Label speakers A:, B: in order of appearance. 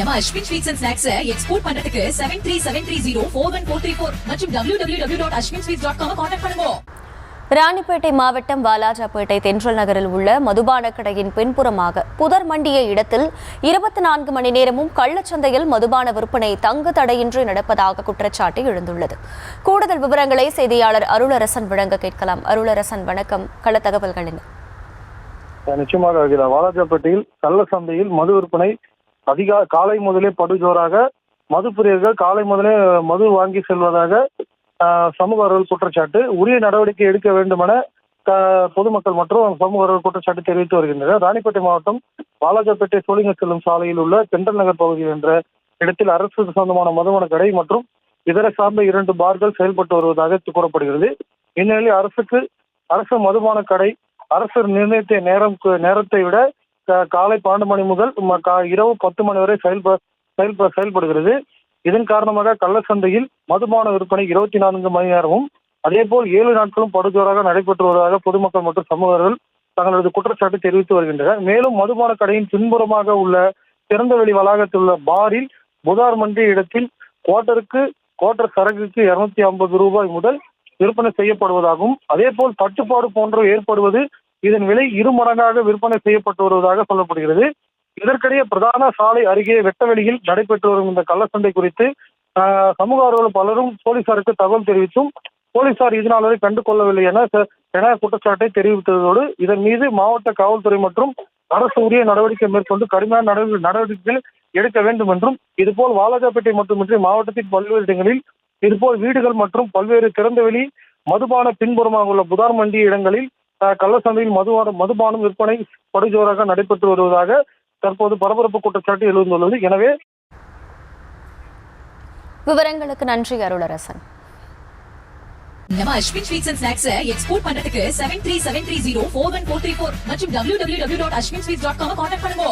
A: நம்ம Ashwin sweets and snacks export பண்றதுக்கு 7373041434 மற்றும் www.ashwinsweets.com கான்டாக்ட் பண்ணுங்க.
B: ராணிப்பேட்டை மாவட்டம் வாலாஜாபேட்டை தென்றல் நகரில் உள்ள மதுபான கடையின் பின்புறமாக புதர் மண்டிய இடத்தில் 24 மணி நேரமும் கள்ளச்சந்தையில் மதுபான விற்பனை தங்கு தடையின்றி நடப்பதாக குற்றச்சாட்டு எழுந்துள்ளது. கூடுதல் விவரங்களை செய்தியாளர் அருளரசன் வழங்க கேட்கலாம். அருளரசன், வணக்கம். கள தகவல்கள் என்ன?
C: நிச்சயமாக வாலாஜாபேட்டையில் கள்ளச்சந்தையில் மது விற்பனை காலை முதலே படுஜோராக மது பிரியர்கள் காலை முதலே மது வாங்கி செல்வதாக சமூக ஆர்வலர்கள் குற்றச்சாட்டு. உரிய நடவடிக்கை எடுக்க வேண்டும் என பொதுமக்கள் மற்றும் சமூக ஆர்வலர்கள் குற்றச்சாட்டு தெரிவித்து வருகின்றனர். ராணிப்பேட்டை மாவட்டம் வாலாஜாபேட்டை சோழிங்க செல்லும் சாலையில் உள்ள தென்றல் நகர் பகுதியில் என்ற இடத்தில் அரசு சொந்தமான மதுபான கடை மற்றும் இதர சார்ந்த 2 பார்கள் செயல்பட்டு வருவதாக கூறப்படுகிறது. இந்நிலையில் அரசு மதுபான கடை அரசு நிர்ணயித்த நேரத்தை விட காலை 12 மணி முதல் இரவு 10 மணி வரை செயல்படுகிறது. இதன் காரணமாக கள்ளச்சந்தையில் மதுபான விற்பனை 24 மணி நேரமும் அதேபோல் 7 நாட்களும் படுஜோராக நடைபெற்று வருவதாக பொதுமக்கள் மற்றும் சமூகர்கள் தங்களது குற்றச்சாட்டு தெரிவித்து வருகின்றனர். மேலும் மதுபான கடையின் பின்புறமாக உள்ள திறந்தவெளி வளாகத்தில் உள்ள பாரில் புதார் மண்டி இடத்தில் குவார்டர் சரக்குக்கு 250 ரூபாய் முதல் விற்பனை செய்யப்படுவதாகவும் அதேபோல் தட்டுப்பாடு போன்றவை ஏற்படுவது இதன் விலை 2 மடங்காக விற்பனை செய்யப்பட்டு வருவதாக சொல்லப்படுகிறது. இதற்கிடையே பிரதான சாலை அருகே வெட்டவெளியில் நடைபெற்று வரும் இந்த கள்ளச்சந்தை குறித்து சமூக ஆர்வலர்கள் பலரும் போலீசாருக்கு தகவல் தெரிவித்தும் போலீசார் இதனால் வரை கண்டு கொள்ளவில்லை என குற்றச்சாட்டை தெரிவித்ததோடு இதன் மீது மாவட்ட காவல்துறை மற்றும் அரசு உரிய நடவடிக்கை மேற்கொண்டு கடுமையான நடவடிக்கைகள் எடுக்க வேண்டும் என்றும் இதுபோல் வாலாஜாபேட்டை மட்டுமின்றி மாவட்டத்தின் பல்வேறு இடங்களில் இதுபோல் வீடுகள் மற்றும் பல்வேறு திறந்தவெளி மதுபான பின்புறமாக உள்ள புதார் மண்டிய இடங்களில் கள்ளச்சந்தையில் மதுபானம் விற்பனை படுஜோராக நடைபெற்று வருவதாக தற்போது பரபரப்பு குற்றச்சாட்டு எழுந்துள்ளது. எனவே
B: விவரங்களுக்கு நன்றி அருளரசன்.
A: நம்ம Ashwin sweets and snacks export பண்றதுக்கு 7373041434 மற்றும் www.ashwinsweets.com கான்டாக்ட் பண்ணுங்க.